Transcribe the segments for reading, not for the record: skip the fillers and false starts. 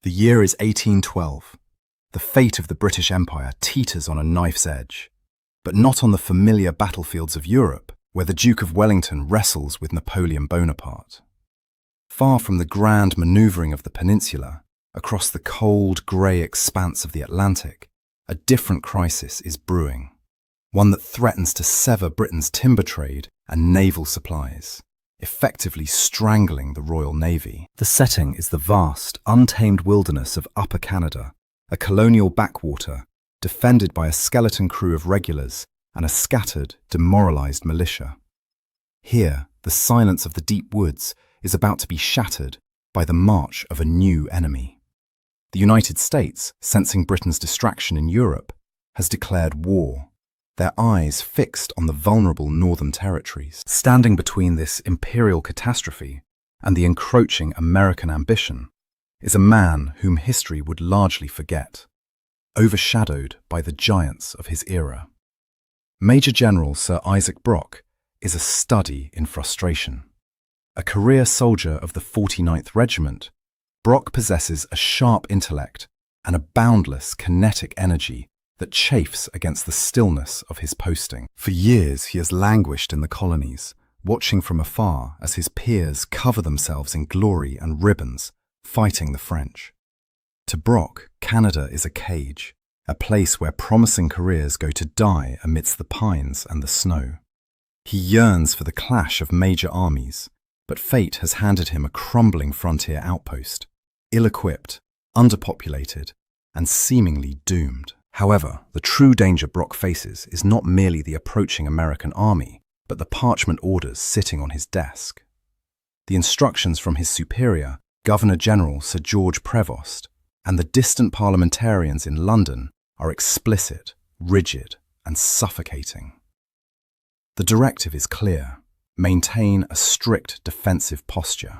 The year is 1812. The fate of the British Empire teeters on a knife's edge, but not on the familiar battlefields of Europe, where the Duke of Wellington wrestles with Napoleon Bonaparte. Far from the grand manoeuvring of the peninsula, across the cold, grey expanse of the Atlantic, a different crisis is brewing, one that threatens to sever Britain's timber trade and naval supplies, effectively strangling the Royal Navy. The setting is the vast, untamed wilderness of Upper Canada, a colonial backwater defended by a skeleton crew of regulars and a scattered, demoralized militia. Here, the silence of the deep woods is about to be shattered by the march of a new enemy. The United States, sensing Britain's distraction in Europe, has declared war, their eyes fixed on the vulnerable northern territories. Standing between this imperial catastrophe and the encroaching American ambition is a man whom history would largely forget, overshadowed by the giants of his era. Major General Sir Isaac Brock is a study in frustration. A career soldier of the 49th Regiment, Brock possesses a sharp intellect and a boundless kinetic energy that chafes against the stillness of his posting. For years he has languished in the colonies, watching from afar as his peers cover themselves in glory and ribbons, fighting the French. To Brock, Canada is a cage, a place where promising careers go to die amidst the pines and the snow. He yearns for the clash of major armies, but fate has handed him a crumbling frontier outpost, ill-equipped, underpopulated, and seemingly doomed. However, the true danger Brock faces is not merely the approaching American army, but the parchment orders sitting on his desk. The instructions from his superior, Governor-General Sir George Prevost, and the distant parliamentarians in London are explicit, rigid, and suffocating. The directive is clear: maintain a strict defensive posture.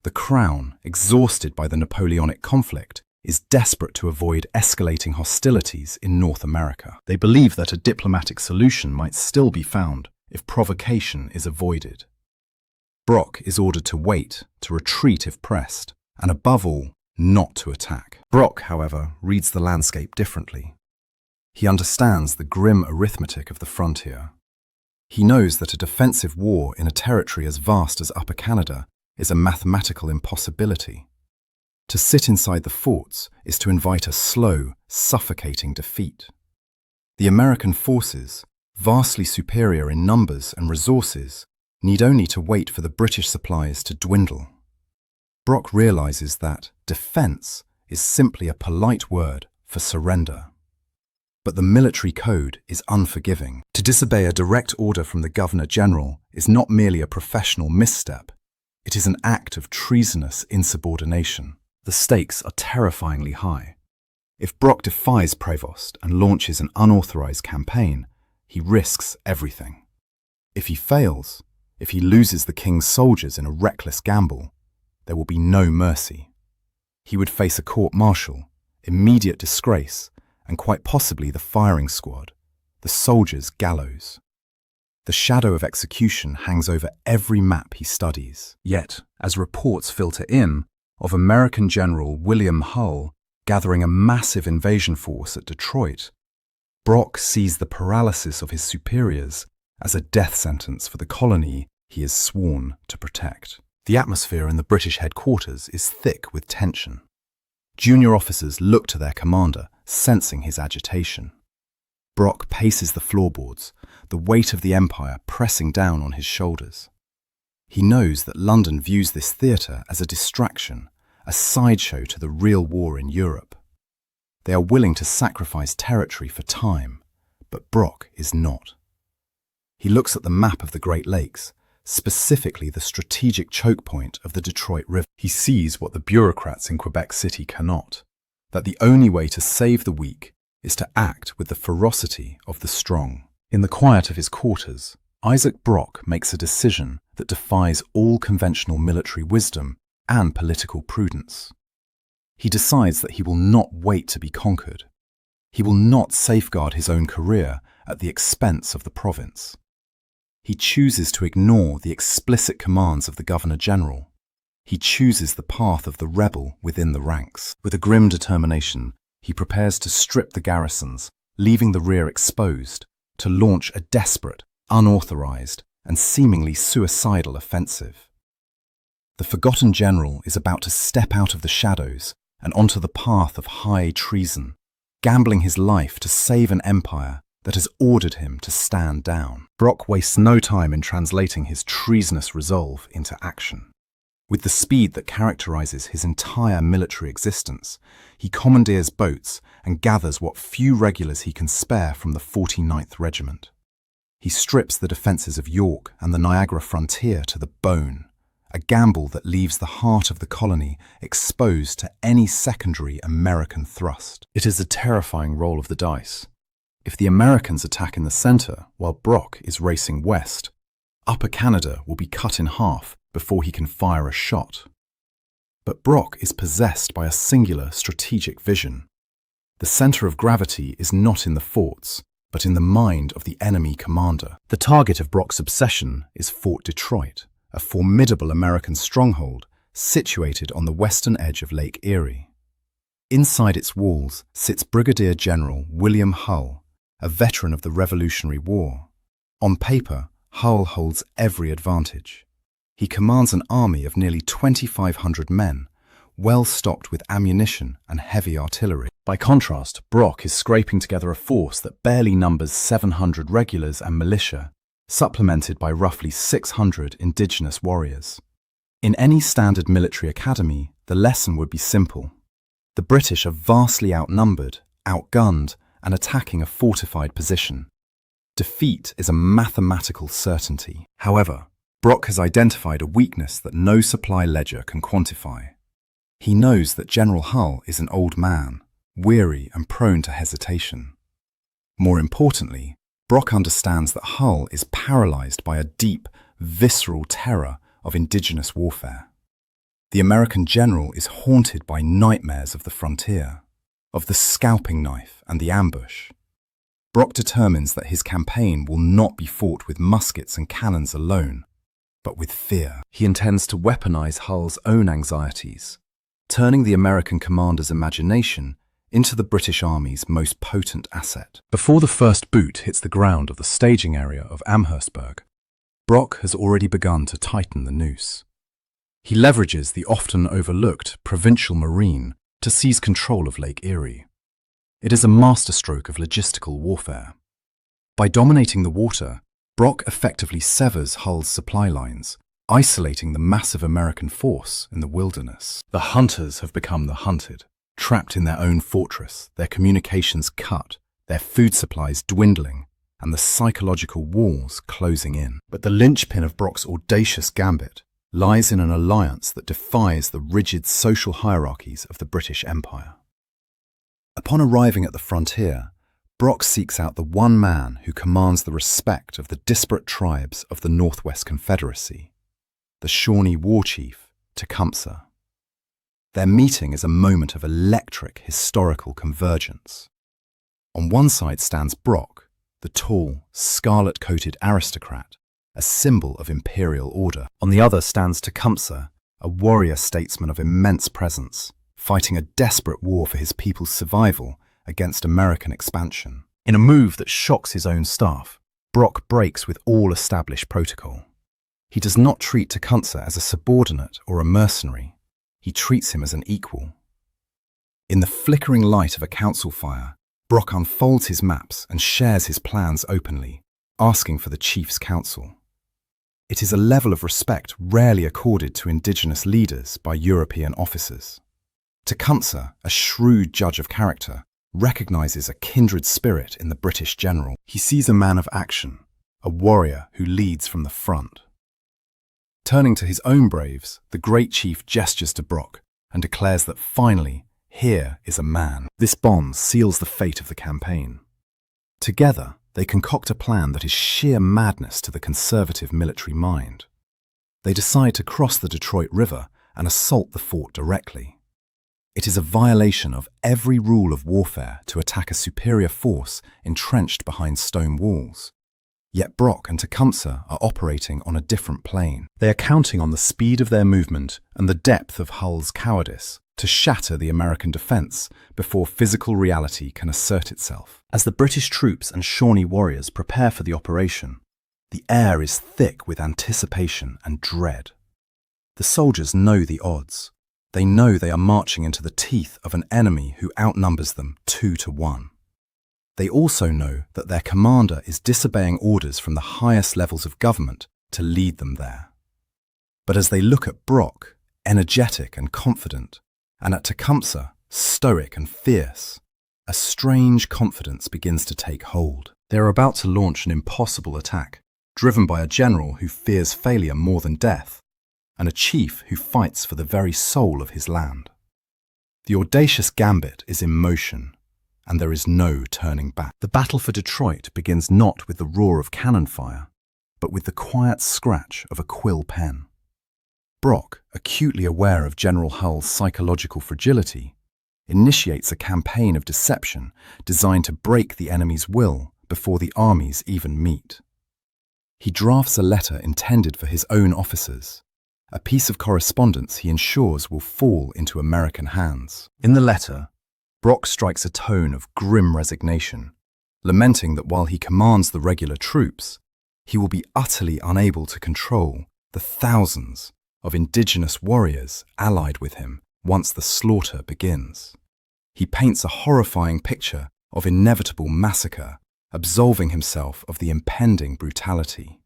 The Crown, exhausted by the Napoleonic conflict, is desperate to avoid escalating hostilities in North America. They believe that a diplomatic solution might still be found if provocation is avoided. Brock is ordered to wait, to retreat if pressed, and above all, not to attack. Brock, however, reads the landscape differently. He understands the grim arithmetic of the frontier. He knows that a defensive war in a territory as vast as Upper Canada is a mathematical impossibility. To sit inside the forts is to invite a slow, suffocating defeat. The American forces, vastly superior in numbers and resources, need only to wait for the British supplies to dwindle. Brock realizes that defense is simply a polite word for surrender. But the military code is unforgiving. To disobey a direct order from the Governor-General is not merely a professional misstep, it is an act of treasonous insubordination. The stakes are terrifyingly high. If Brock defies Prevost and launches an unauthorized campaign, he risks everything. If he fails, if he loses the king's soldiers in a reckless gamble, there will be no mercy. He would face a court-martial, immediate disgrace, and quite possibly the firing squad, the soldiers' gallows. The shadow of execution hangs over every map he studies. Yet, as reports filter in, of American General William Hull gathering a massive invasion force at Detroit, Brock sees the paralysis of his superiors as a death sentence for the colony he is sworn to protect. The atmosphere in the British headquarters is thick with tension. Junior officers look to their commander, sensing his agitation. Brock paces the floorboards, the weight of the empire pressing down on his shoulders. He knows that London views this theatre as a distraction, a sideshow to the real war in Europe. They are willing to sacrifice territory for time, but Brock is not. He looks at the map of the Great Lakes, specifically the strategic choke point of the Detroit River. He sees what the bureaucrats in Quebec City cannot, that the only way to save the weak is to act with the ferocity of the strong. In the quiet of his quarters, Isaac Brock makes a decision that defies all conventional military wisdom and political prudence. He decides that he will not wait to be conquered. He will not safeguard his own career at the expense of the province. He chooses to ignore the explicit commands of the Governor-General. He chooses the path of the rebel within the ranks. With a grim determination, he prepares to strip the garrisons, leaving the rear exposed, to launch a desperate, unauthorized, and seemingly suicidal offensive. The forgotten general is about to step out of the shadows and onto the path of high treason, gambling his life to save an empire that has ordered him to stand down. Brock wastes no time in translating his treasonous resolve into action. With the speed that characterizes his entire military existence, he commandeers boats and gathers what few regulars he can spare from the 49th Regiment. He strips the defences of York and the Niagara frontier to the bone, a gamble that leaves the heart of the colony exposed to any secondary American thrust. It is a terrifying roll of the dice. If the Americans attack in the centre while Brock is racing west, Upper Canada will be cut in half before he can fire a shot. But Brock is possessed by a singular strategic vision. The centre of gravity is not in the forts, but in the mind of the enemy commander. The target of Brock's obsession is Fort Detroit, a formidable American stronghold situated on the western edge of Lake Erie. Inside its walls sits Brigadier General William Hull, a veteran of the Revolutionary War. On paper, Hull holds every advantage. He commands an army of nearly 2,500 men, well stocked with ammunition and heavy artillery. By contrast, Brock is scraping together a force that barely numbers 700 regulars and militia, supplemented by roughly 600 indigenous warriors. In any standard military academy, the lesson would be simple. The British are vastly outnumbered, outgunned, and attacking a fortified position. Defeat is a mathematical certainty. However, Brock has identified a weakness that no supply ledger can quantify. He knows that General Hull is an old man, weary and prone to hesitation. More importantly, Brock understands that Hull is paralyzed by a deep, visceral terror of indigenous warfare. The American general is haunted by nightmares of the frontier, of the scalping knife and the ambush. Brock determines that his campaign will not be fought with muskets and cannons alone, but with fear. He intends to weaponize Hull's own anxieties, turning the American commander's imagination into the British Army's most potent asset. Before the first boot hits the ground of the staging area of Amherstburg, Brock has already begun to tighten the noose. He leverages the often overlooked provincial marine to seize control of Lake Erie. It is a masterstroke of logistical warfare. By dominating the water, Brock effectively severs Hull's supply lines, isolating the massive American force in the wilderness. The hunters have become the hunted, trapped in their own fortress, their communications cut, their food supplies dwindling, and the psychological walls closing in. But the linchpin of Brock's audacious gambit lies in an alliance that defies the rigid social hierarchies of the British Empire. Upon arriving at the frontier, Brock seeks out the one man who commands the respect of the disparate tribes of the Northwest Confederacy, the Shawnee war chief, Tecumseh. Their meeting is a moment of electric historical convergence. On one side stands Brock, the tall, scarlet-coated aristocrat, a symbol of imperial order. On the other stands Tecumseh, a warrior statesman of immense presence, fighting a desperate war for his people's survival against American expansion. In a move that shocks his own staff, Brock breaks with all established protocol. He does not treat Tecumseh as a subordinate or a mercenary. He treats him as an equal. In the flickering light of a council fire, Brock unfolds his maps and shares his plans openly, asking for the chief's counsel. It is a level of respect rarely accorded to indigenous leaders by European officers. Tecumseh, a shrewd judge of character, recognizes a kindred spirit in the British general. He sees a man of action, a warrior who leads from the front. Turning to his own braves, the great chief gestures to Brock and declares that finally, here is a man. This bond seals the fate of the campaign. Together, they concoct a plan that is sheer madness to the conservative military mind. They decide to cross the Detroit River and assault the fort directly. It is a violation of every rule of warfare to attack a superior force entrenched behind stone walls. Yet Brock and Tecumseh are operating on a different plane. They are counting on the speed of their movement and the depth of Hull's cowardice to shatter the American defense before physical reality can assert itself. As the British troops and Shawnee warriors prepare for the operation, the air is thick with anticipation and dread. The soldiers know the odds. They know they are marching into the teeth of an enemy who outnumbers them 2-1. They also know that their commander is disobeying orders from the highest levels of government to lead them there. But as they look at Brock, energetic and confident, and at Tecumseh, stoic and fierce, a strange confidence begins to take hold. They are about to launch an impossible attack, driven by a general who fears failure more than death, and a chief who fights for the very soul of his land. The audacious gambit is in motion, and there is no turning back. The battle for Detroit begins not with the roar of cannon fire, but with the quiet scratch of a quill pen. Brock, acutely aware of General Hull's psychological fragility, initiates a campaign of deception designed to break the enemy's will before the armies even meet. He drafts a letter intended for his own officers, a piece of correspondence he ensures will fall into American hands. In the letter, Brock strikes a tone of grim resignation, lamenting that while he commands the regular troops, he will be utterly unable to control the thousands of indigenous warriors allied with him once the slaughter begins. He paints a horrifying picture of inevitable massacre, absolving himself of the impending brutality.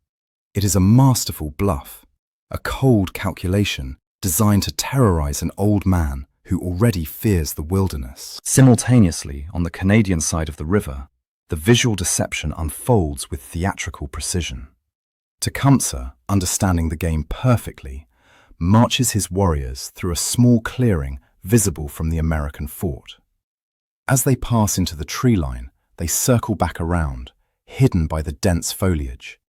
It is a masterful bluff, a cold calculation designed to terrorize an old man who already fears the wilderness. Simultaneously, on the Canadian side of the river, the visual deception unfolds with theatrical precision. Tecumseh, understanding the game perfectly, marches his warriors through a small clearing visible from the American fort. As they pass into the tree line, they circle back around, hidden by the dense foliage,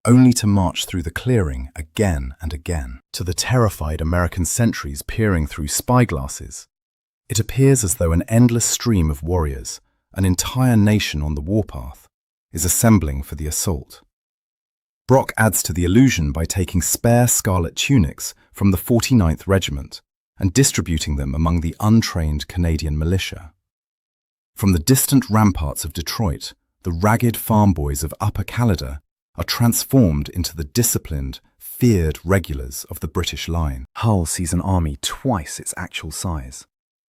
only to march through the clearing again and again. To the terrified American sentries peering through spyglasses, it appears as though an endless stream of warriors, an entire nation on the warpath, is assembling for the assault. Brock adds to the illusion by taking spare scarlet tunics from the 49th Regiment and distributing them among the untrained Canadian militia. From the distant ramparts of Detroit, the ragged farm boys of Upper Canada are transformed into the disciplined, feared regulars of the British line. Hull sees an army twice its actual size,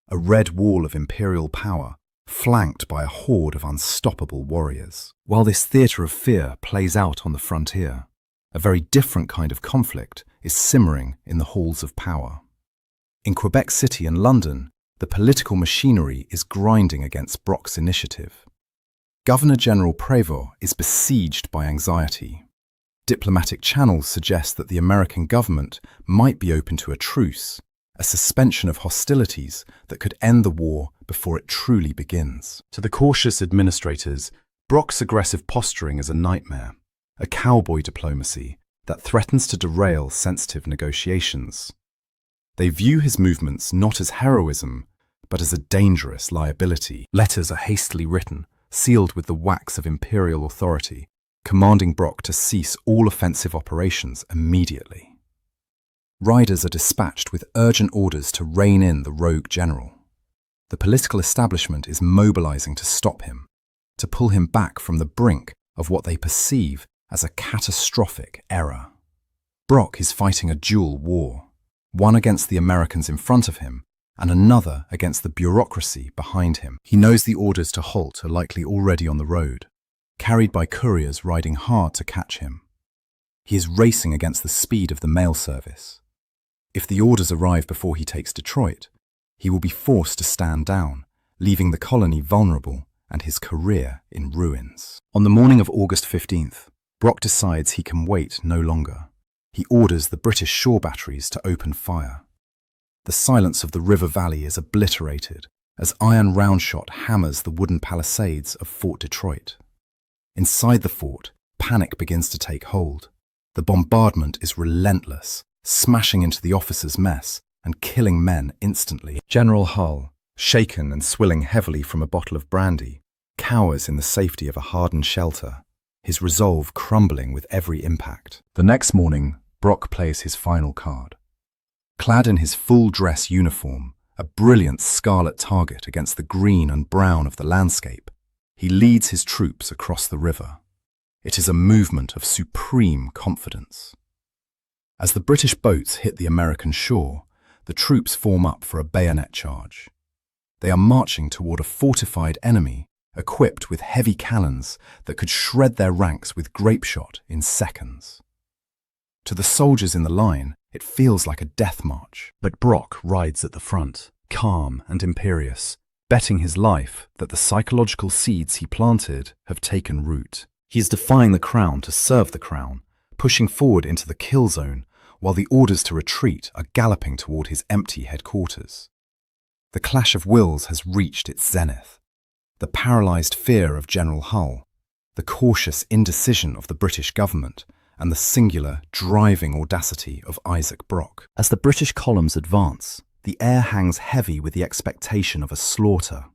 a red wall of imperial power, flanked by a horde of unstoppable warriors. While this theatre of fear plays out on the frontier, a very different kind of conflict is simmering in the halls of power. In Quebec City and London, the political machinery is grinding against Brock's initiative. Governor-General Prévost is besieged by anxiety. Diplomatic channels suggest that the American government might be open to a truce, a suspension of hostilities that could end the war before it truly begins. To the cautious administrators, Brock's aggressive posturing is a nightmare, a cowboy diplomacy that threatens to derail sensitive negotiations. They view his movements not as heroism, but as a dangerous liability. Letters are hastily written, sealed with the wax of imperial authority, commanding Brock to cease all offensive operations immediately. Riders are dispatched with urgent orders to rein in the rogue general. The political establishment is mobilizing to stop him, to pull him back from the brink of what they perceive as a catastrophic error. Brock is fighting a dual war, one against the Americans in front of him and another against the bureaucracy behind him. He knows the orders to halt are likely already on the road, carried by couriers riding hard to catch him. He is racing against the speed of the mail service. If the orders arrive before he takes Detroit, he will be forced to stand down, leaving the colony vulnerable and his career in ruins. On the morning of August 15th, Brock decides he can wait no longer. He orders the British shore batteries to open fire. The silence of the river valley is obliterated as iron roundshot hammers the wooden palisades of Fort Detroit. Inside the fort, panic begins to take hold. The bombardment is relentless, smashing into the officers' mess and killing men instantly. General Hull, shaken and swilling heavily from a bottle of brandy, cowers in the safety of a hardened shelter. his resolve crumbling with every impact. The next morning, Brock plays his final card. Clad in his full dress uniform, a brilliant scarlet target against the green and brown of the landscape, he leads his troops across the river. It is a movement of supreme confidence. As the British boats hit the American shore, the troops form up for a bayonet charge. They are marching toward a fortified enemy equipped with heavy cannons that could shred their ranks with grape shot in seconds. To the soldiers in the line, it feels like a death march. But Brock rides at the front, calm and imperious, betting his life that the psychological seeds he planted have taken root. He is defying the crown to serve the crown, pushing forward into the kill zone, while the orders to retreat are galloping toward his empty headquarters. The clash of wills has reached its zenith. The paralyzed fear of General Hull, the cautious indecision of the British government, and the singular, driving audacity of Isaac Brock. As the British columns advance, the air hangs heavy with the expectation of a slaughter.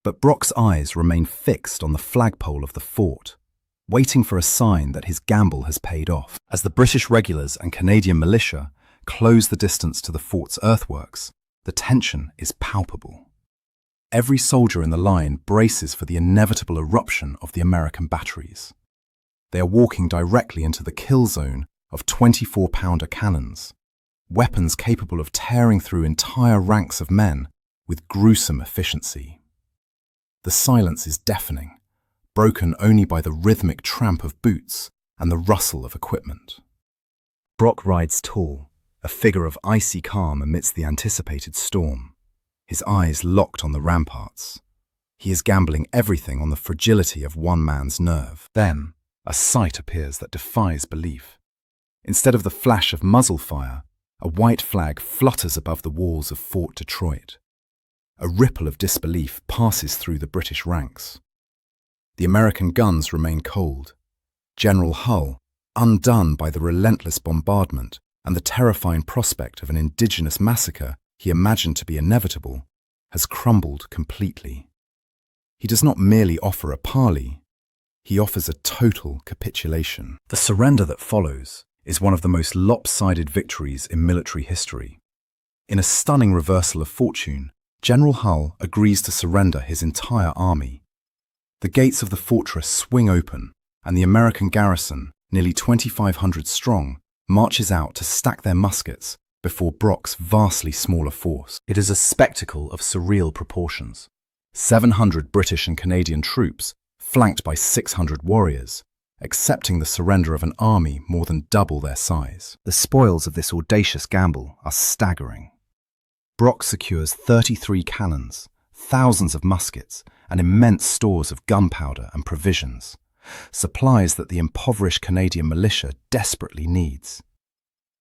But Brock's eyes remain fixed on the flagpole of the fort, waiting for a sign that his gamble has paid off. As the British regulars and Canadian militia close the distance to the fort's earthworks, the tension is palpable. Every soldier in the line braces for the inevitable eruption of the American batteries. They are walking directly into the kill zone of 24-pounder cannons, weapons capable of tearing through entire ranks of men with gruesome efficiency. The silence is deafening, broken only by the rhythmic tramp of boots and the rustle of equipment. Brock rides tall, a figure of icy calm amidst the anticipated storm, his eyes locked on the ramparts. He is gambling everything on the fragility of one man's nerve. Then, a sight appears that defies belief. Instead of the flash of muzzle fire, a white flag flutters above the walls of Fort Detroit. A ripple of disbelief passes through the British ranks. The American guns remain cold. General Hull, undone by the relentless bombardment and the terrifying prospect of an indigenous massacre he imagined to be inevitable, has crumbled completely. He does not merely offer a parley, he offers a total capitulation. The surrender that follows is one of the most lopsided victories in military history. In a stunning reversal of fortune, General Hull agrees to surrender his entire army. The gates of the fortress swing open, and the American garrison, nearly 2,500 strong, marches out to stack their muskets before Brock's vastly smaller force. It is a spectacle of surreal proportions. 700 British and Canadian troops, flanked by 600 warriors, accepting the surrender of an army more than double their size. The spoils of this audacious gamble are staggering. Brock secures 33 cannons, thousands of muskets, and immense stores of gunpowder and provisions, supplies that the impoverished Canadian militia desperately needs.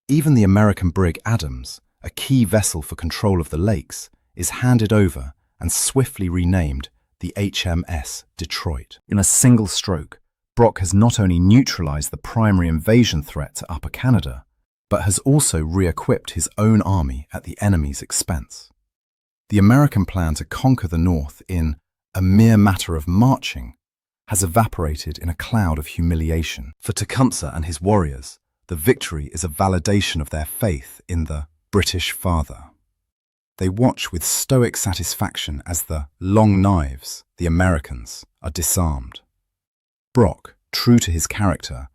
Even the American brig Adams, a key vessel for control of the lakes, is handed over and swiftly renamed the HMS Detroit. In a single stroke, Brock has not only neutralized the primary invasion threat to Upper Canada, but has also re-equipped his own army at the enemy's expense. The American plan to conquer the North in a mere matter of marching has evaporated in a cloud of humiliation. For Tecumseh and his warriors, the victory is a validation of their faith in the British father. They watch with stoic satisfaction as the long knives, the Americans, are disarmed. Brock, true to his character,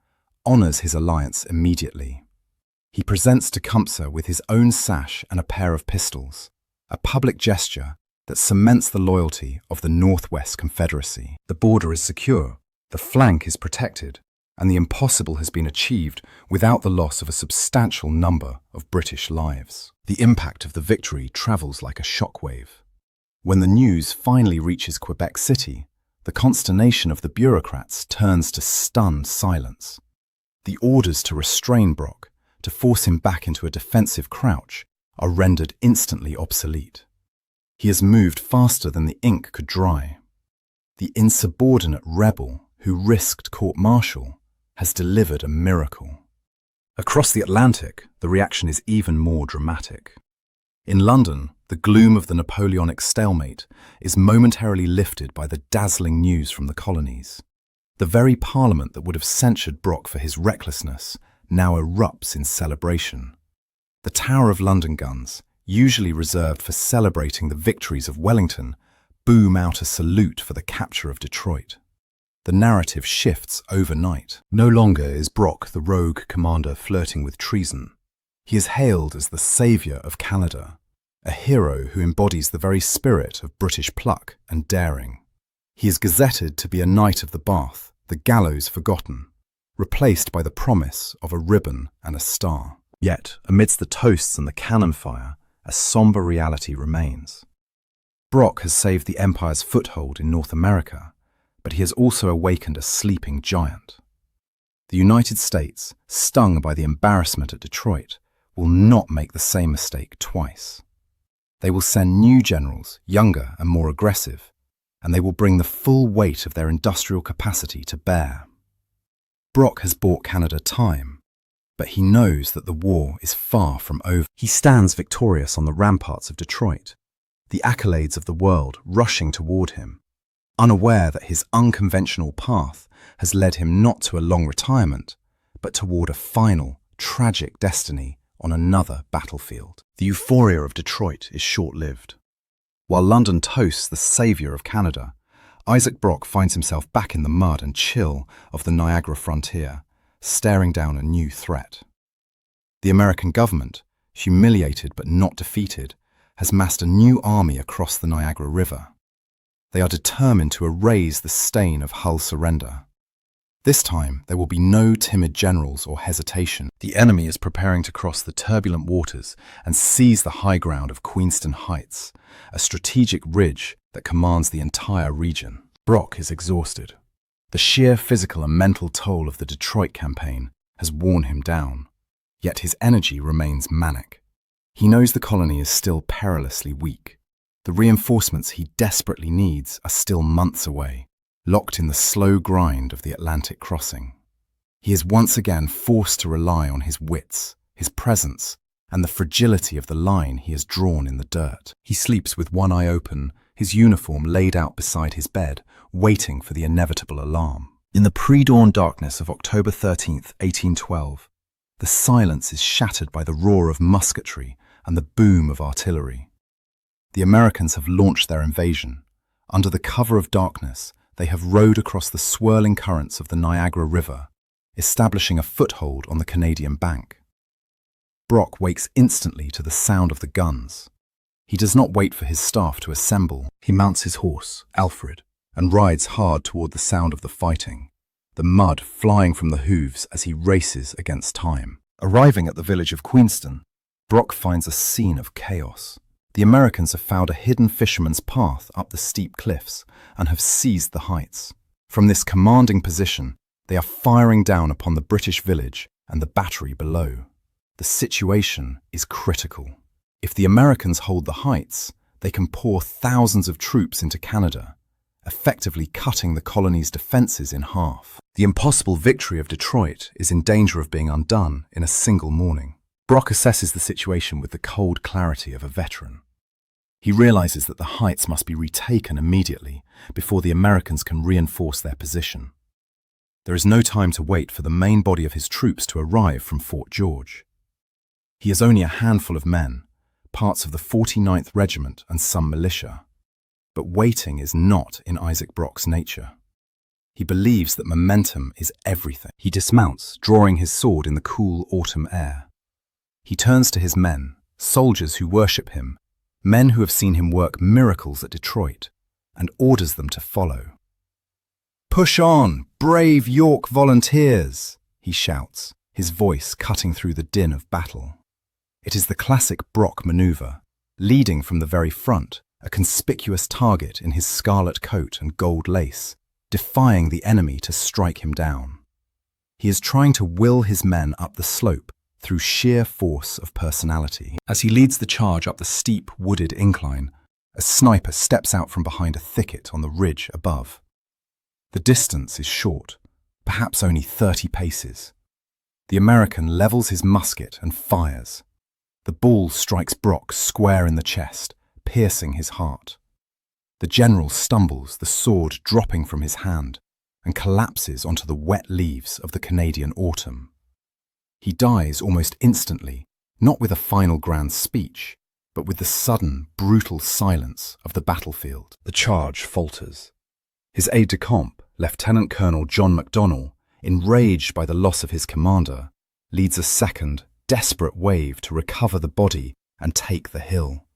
honors his alliance immediately. He presents Tecumseh with his own sash and a pair of pistols, a public gesture that cements the loyalty of the Northwest Confederacy. The border is secure, the flank is protected, and the impossible has been achieved without the loss of a substantial number of British lives. The impact of the victory travels like a shockwave. When the news finally reaches Quebec City, the consternation of the bureaucrats turns to stunned silence. The orders to restrain Brock, to force him back into a defensive crouch, are rendered instantly obsolete. He has moved faster than the ink could dry. The insubordinate rebel who risked court-martial has delivered a miracle. Across the Atlantic, the reaction is even more dramatic. In London, the gloom of the Napoleonic stalemate is momentarily lifted by the dazzling news from the colonies. The very parliament that would have censured Brock for his recklessness now erupts in celebration. The Tower of London guns, usually reserved for celebrating the victories of Wellington, boom out a salute for the capture of Detroit. The narrative shifts overnight. No longer is Brock the rogue commander flirting with treason. He is hailed as the saviour of Canada, a hero who embodies the very spirit of British pluck and daring. He is gazetted to be a knight of the Bath, the gallows forgotten, replaced by the promise of a ribbon and a star. Yet, amidst the toasts and the cannon fire, a sombre reality remains. Brock has saved the Empire's foothold in North America, but he has also awakened a sleeping giant. The United States, stung by the embarrassment at Detroit, will not make the same mistake twice. They will send new generals, younger and more aggressive, and they will bring the full weight of their industrial capacity to bear. Brock has bought Canada time, but he knows that the war is far from over. He stands victorious on the ramparts of Detroit, the accolades of the world rushing toward him, unaware that his unconventional path has led him not to a long retirement, but toward a final, tragic destiny on another battlefield. The euphoria of Detroit is short-lived. While London toasts the saviour of Canada, Isaac Brock finds himself back in the mud and chill of the Niagara frontier, staring down a new threat. The American government, humiliated but not defeated, has massed a new army across the Niagara River. They are determined to erase the stain of Hull's surrender. This time, there will be no timid generals or hesitation. The enemy is preparing to cross the turbulent waters and seize the high ground of Queenston Heights, a strategic ridge that commands the entire region. Brock is exhausted. The sheer physical and mental toll of the Detroit campaign has worn him down, yet his energy remains manic. He knows the colony is still perilously weak. The reinforcements he desperately needs are still months away, locked in the slow grind of the Atlantic crossing. He is once again forced to rely on his wits, his presence, and the fragility of the line he has drawn in the dirt. He sleeps with one eye open, his uniform laid out beside his bed, waiting for the inevitable alarm. In the pre-dawn darkness of October 13th, 1812, the silence is shattered by the roar of musketry and the boom of artillery. The Americans have launched their invasion. Under the cover of darkness, they have rowed across the swirling currents of the Niagara River, establishing a foothold on the Canadian bank. Brock wakes instantly to the sound of the guns. He does not wait for his staff to assemble. He mounts his horse, Alfred, and rides hard toward the sound of the fighting, the mud flying from the hooves as he races against time. Arriving at the village of Queenston, Brock finds a scene of chaos. The Americans have found a hidden fisherman's path up the steep cliffs and have seized the heights. From this commanding position, they are firing down upon the British village and the battery below. The situation is critical. If the Americans hold the heights, they can pour thousands of troops into Canada, effectively cutting the colony's defences in half. The impossible victory of Detroit is in danger of being undone in a single morning. Brock assesses the situation with the cold clarity of a veteran. He realizes that the heights must be retaken immediately before the Americans can reinforce their position. There is no time to wait for the main body of his troops to arrive from Fort George. He has only a handful of men, parts of the 49th Regiment and some militia. But waiting is not in Isaac Brock's nature. He believes that momentum is everything. He dismounts, drawing his sword in the cool autumn air. He turns to his men, soldiers who worship him, men who have seen him work miracles at Detroit, and orders them to follow. "Push on, brave York volunteers!" he shouts, his voice cutting through the din of battle. It is the classic Brock maneuver, leading from the very front, a conspicuous target in his scarlet coat and gold lace, defying the enemy to strike him down. He is trying to will his men up the slope through sheer force of personality. As he leads the charge up the steep, wooded incline, a sniper steps out from behind a thicket on the ridge above. The distance is short, perhaps only 30 paces. The American levels his musket and fires. The ball strikes Brock square in the chest, piercing his heart. The general stumbles, the sword dropping from his hand, and collapses onto the wet leaves of the Canadian autumn. He dies almost instantly, not with a final grand speech, but with the sudden, brutal silence of the battlefield. The charge falters. His aide-de-camp, Lieutenant Colonel John MacDonnell, enraged by the loss of his commander, leads a second, desperate wave to recover the body and take the hill.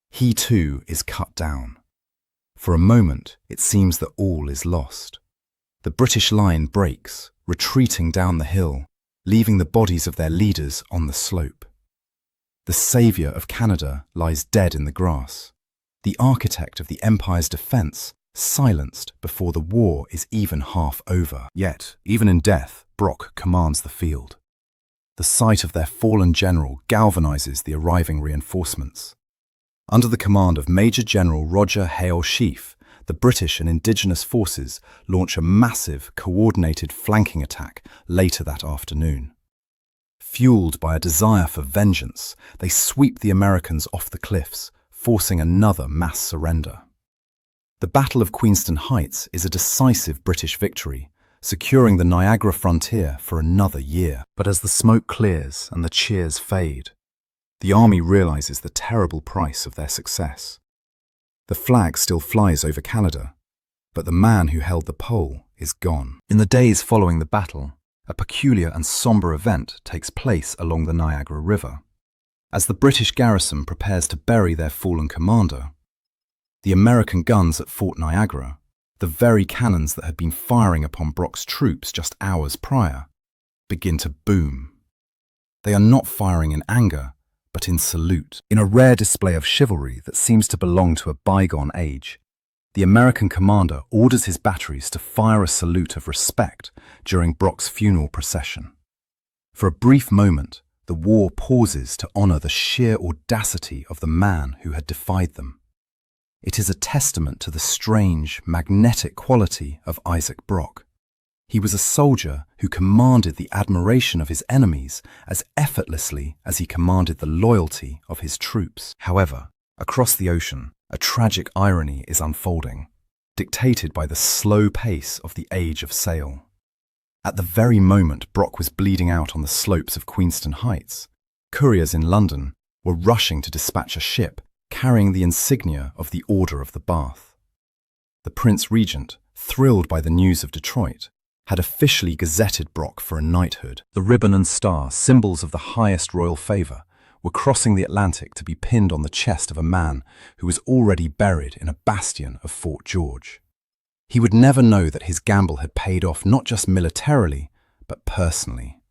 He too is cut down. For a moment, it seems that all is lost. The British line breaks, retreating down the hill, leaving the bodies of their leaders on the slope. The saviour of Canada lies dead in the grass, the architect of the Empire's defence silenced before the war is even half over. Yet, even in death, Brock commands the field. The sight of their fallen general galvanizes the arriving reinforcements. Under the command of Major General Roger Hale Sheaffe, the British and Indigenous forces launch a massive, coordinated flanking attack later that afternoon. Fueled by a desire for vengeance, they sweep the Americans off the cliffs, forcing another mass surrender. The Battle of Queenston Heights is a decisive British victory, securing the Niagara frontier for another year. But as the smoke clears and the cheers fade, the army realizes the terrible price of their success. The flag still flies over Canada, but the man who held the pole is gone. In the days following the battle, a peculiar and sombre event takes place along the Niagara River. As the British garrison prepares to bury their fallen commander, the American guns at Fort Niagara, the very cannons that had been firing upon Brock's troops just hours prior, begin to boom. They are not firing in anger, but in salute. In a rare display of chivalry that seems to belong to a bygone age, the American commander orders his batteries to fire a salute of respect during Brock's funeral procession. For a brief moment, the war pauses to honor the sheer audacity of the man who had defied them. It is a testament to the strange, magnetic quality of Isaac Brock. He was a soldier who commanded the admiration of his enemies as effortlessly as he commanded the loyalty of his troops. However, across the ocean, a tragic irony is unfolding, dictated by the slow pace of the age of sail. At the very moment Brock was bleeding out on the slopes of Queenston Heights, couriers in London were rushing to dispatch a ship carrying the insignia of the Order of the Bath. The Prince Regent, thrilled by the news of Detroit, had officially gazetted Brock for a knighthood. The ribbon and star, symbols of the highest royal favour, were crossing the Atlantic to be pinned on the chest of a man who was already buried in a bastion of Fort George. He would never know that his gamble had paid off not just militarily, but personally.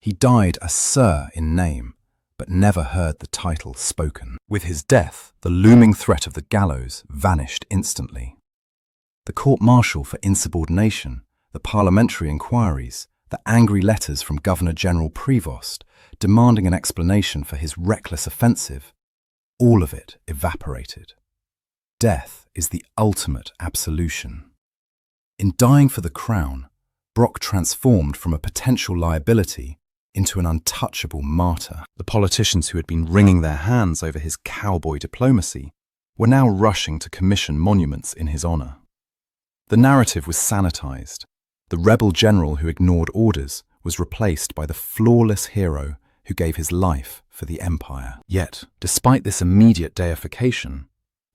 He died a Sir in name, but never heard the title spoken. With his death, the looming threat of the gallows vanished instantly. The court-martial for insubordination, the parliamentary inquiries, the angry letters from Governor-General Prevost demanding an explanation for his reckless offensive, all of it evaporated. Death is the ultimate absolution. In dying for the crown, Brock transformed from a potential liability into an untouchable martyr. The politicians who had been wringing their hands over his cowboy diplomacy were now rushing to commission monuments in his honor. The narrative was sanitized. The rebel general who ignored orders was replaced by the flawless hero who gave his life for the Empire. Yet, despite this immediate deification,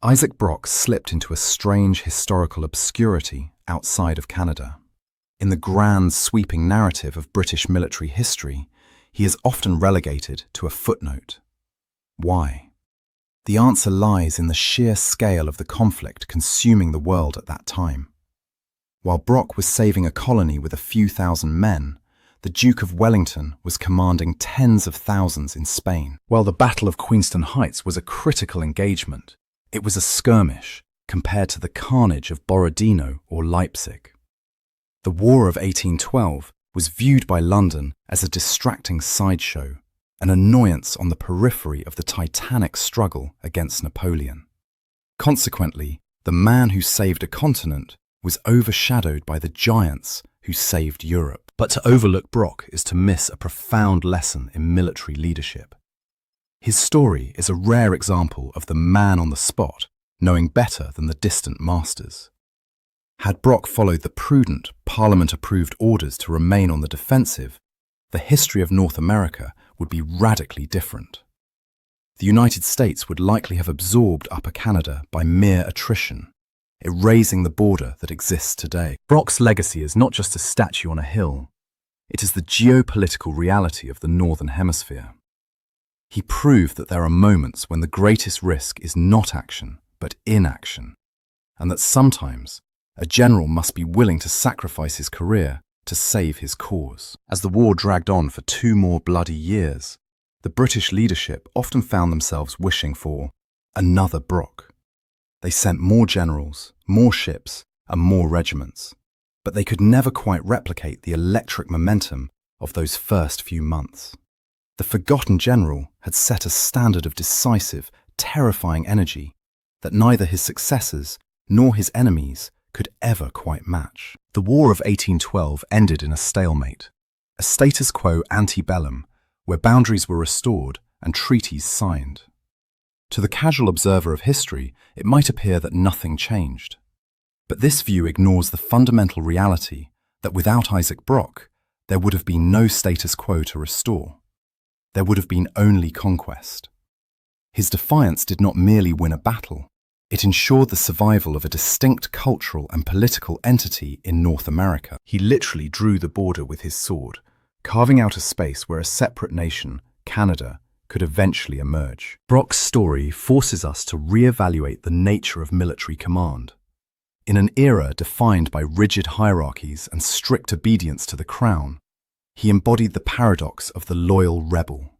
Isaac Brock slipped into a strange historical obscurity outside of Canada. In the grand, sweeping narrative of British military history, he is often relegated to a footnote. Why? The answer lies in the sheer scale of the conflict consuming the world at that time. While Brock was saving a colony with a few thousand men, the Duke of Wellington was commanding tens of thousands in Spain. While the Battle of Queenston Heights was a critical engagement, it was a skirmish compared to the carnage of Borodino or Leipzig. The War of 1812 was viewed by London as a distracting sideshow, an annoyance on the periphery of the titanic struggle against Napoleon. Consequently, the man who saved a continent was overshadowed by the giants who saved Europe. But to overlook Brock is to miss a profound lesson in military leadership. His story is a rare example of the man on the spot knowing better than the distant masters. Had Brock followed the prudent, Parliament-approved orders to remain on the defensive, the history of North America would be radically different. The United States would likely have absorbed Upper Canada by mere attrition, erasing the border that exists today. Brock's legacy is not just a statue on a hill. It is the geopolitical reality of the Northern Hemisphere. He proved that there are moments when the greatest risk is not action, but inaction, and that sometimes a general must be willing to sacrifice his career to save his cause. As the war dragged on for 2 more bloody years, the British leadership often found themselves wishing for another Brock. They sent more generals, more ships, and more regiments, but they could never quite replicate the electric momentum of those first few months. The forgotten general had set a standard of decisive, terrifying energy that neither his successors nor his enemies could ever quite match. The War of 1812 ended in a stalemate, a status quo ante bellum, where boundaries were restored and treaties signed. To the casual observer of history, it might appear that nothing changed. But this view ignores the fundamental reality that without Isaac Brock, there would have been no status quo to restore. There would have been only conquest. His defiance did not merely win a battle, it ensured the survival of a distinct cultural and political entity in North America. He literally drew the border with his sword, carving out a space where a separate nation, Canada, could eventually emerge. Brock's story forces us to reevaluate the nature of military command. In an era defined by rigid hierarchies and strict obedience to the crown, he embodied the paradox of the loyal rebel.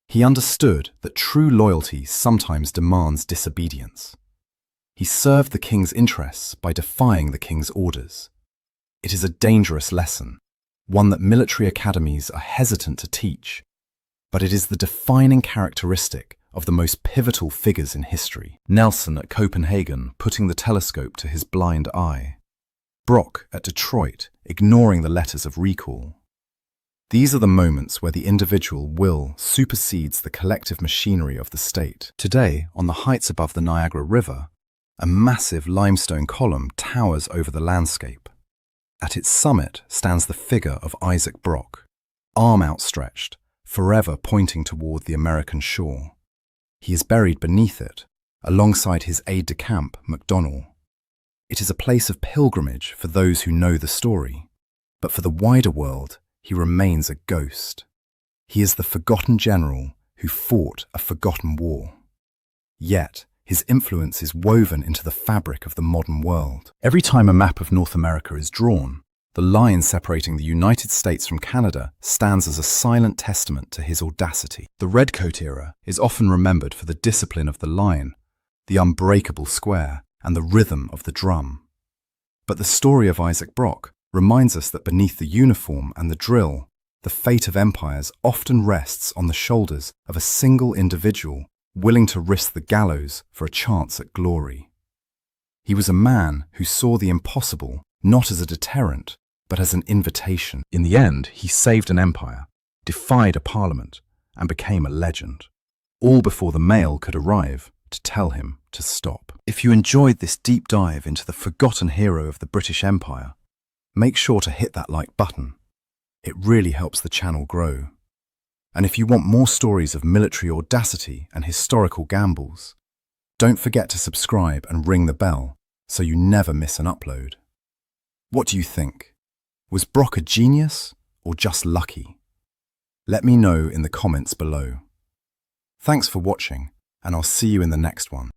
He understood that true loyalty sometimes demands disobedience. He served the king's interests by defying the king's orders. It is a dangerous lesson, one that military academies are hesitant to teach, but it is the defining characteristic of the most pivotal figures in history. Nelson at Copenhagen putting the telescope to his blind eye. Brock at Detroit ignoring the letters of recall. These are the moments where the individual will supersedes the collective machinery of the state. Today, on the heights above the Niagara River, a massive limestone column towers over the landscape. At its summit stands the figure of Isaac Brock, arm outstretched, forever pointing toward the American shore. He is buried beneath it, alongside his aide-de-camp, MacDonald. It is a place of pilgrimage for those who know the story, but for the wider world, he remains a ghost. He is the forgotten general who fought a forgotten war. Yet, his influence is woven into the fabric of the modern world. Every time a map of North America is drawn, the line separating the United States from Canada stands as a silent testament to his audacity. The Redcoat era is often remembered for the discipline of the line, the unbreakable square, and the rhythm of the drum. But the story of Isaac Brock reminds us that beneath the uniform and the drill, the fate of empires often rests on the shoulders of a single individual willing to risk the gallows for a chance at glory. He was a man who saw the impossible not as a deterrent, but as an invitation. In the end, he saved an empire, defied a parliament, and became a legend, all before the mail could arrive to tell him to stop. If you enjoyed this deep dive into the forgotten hero of the British Empire, make sure to hit that like button. It really helps the channel grow. And if you want more stories of military audacity and historical gambles, don't forget to subscribe and ring the bell so you never miss an upload. What do you think? Was Brock a genius or just lucky? Let me know in the comments below. Thanks for watching, and I'll see you in the next one.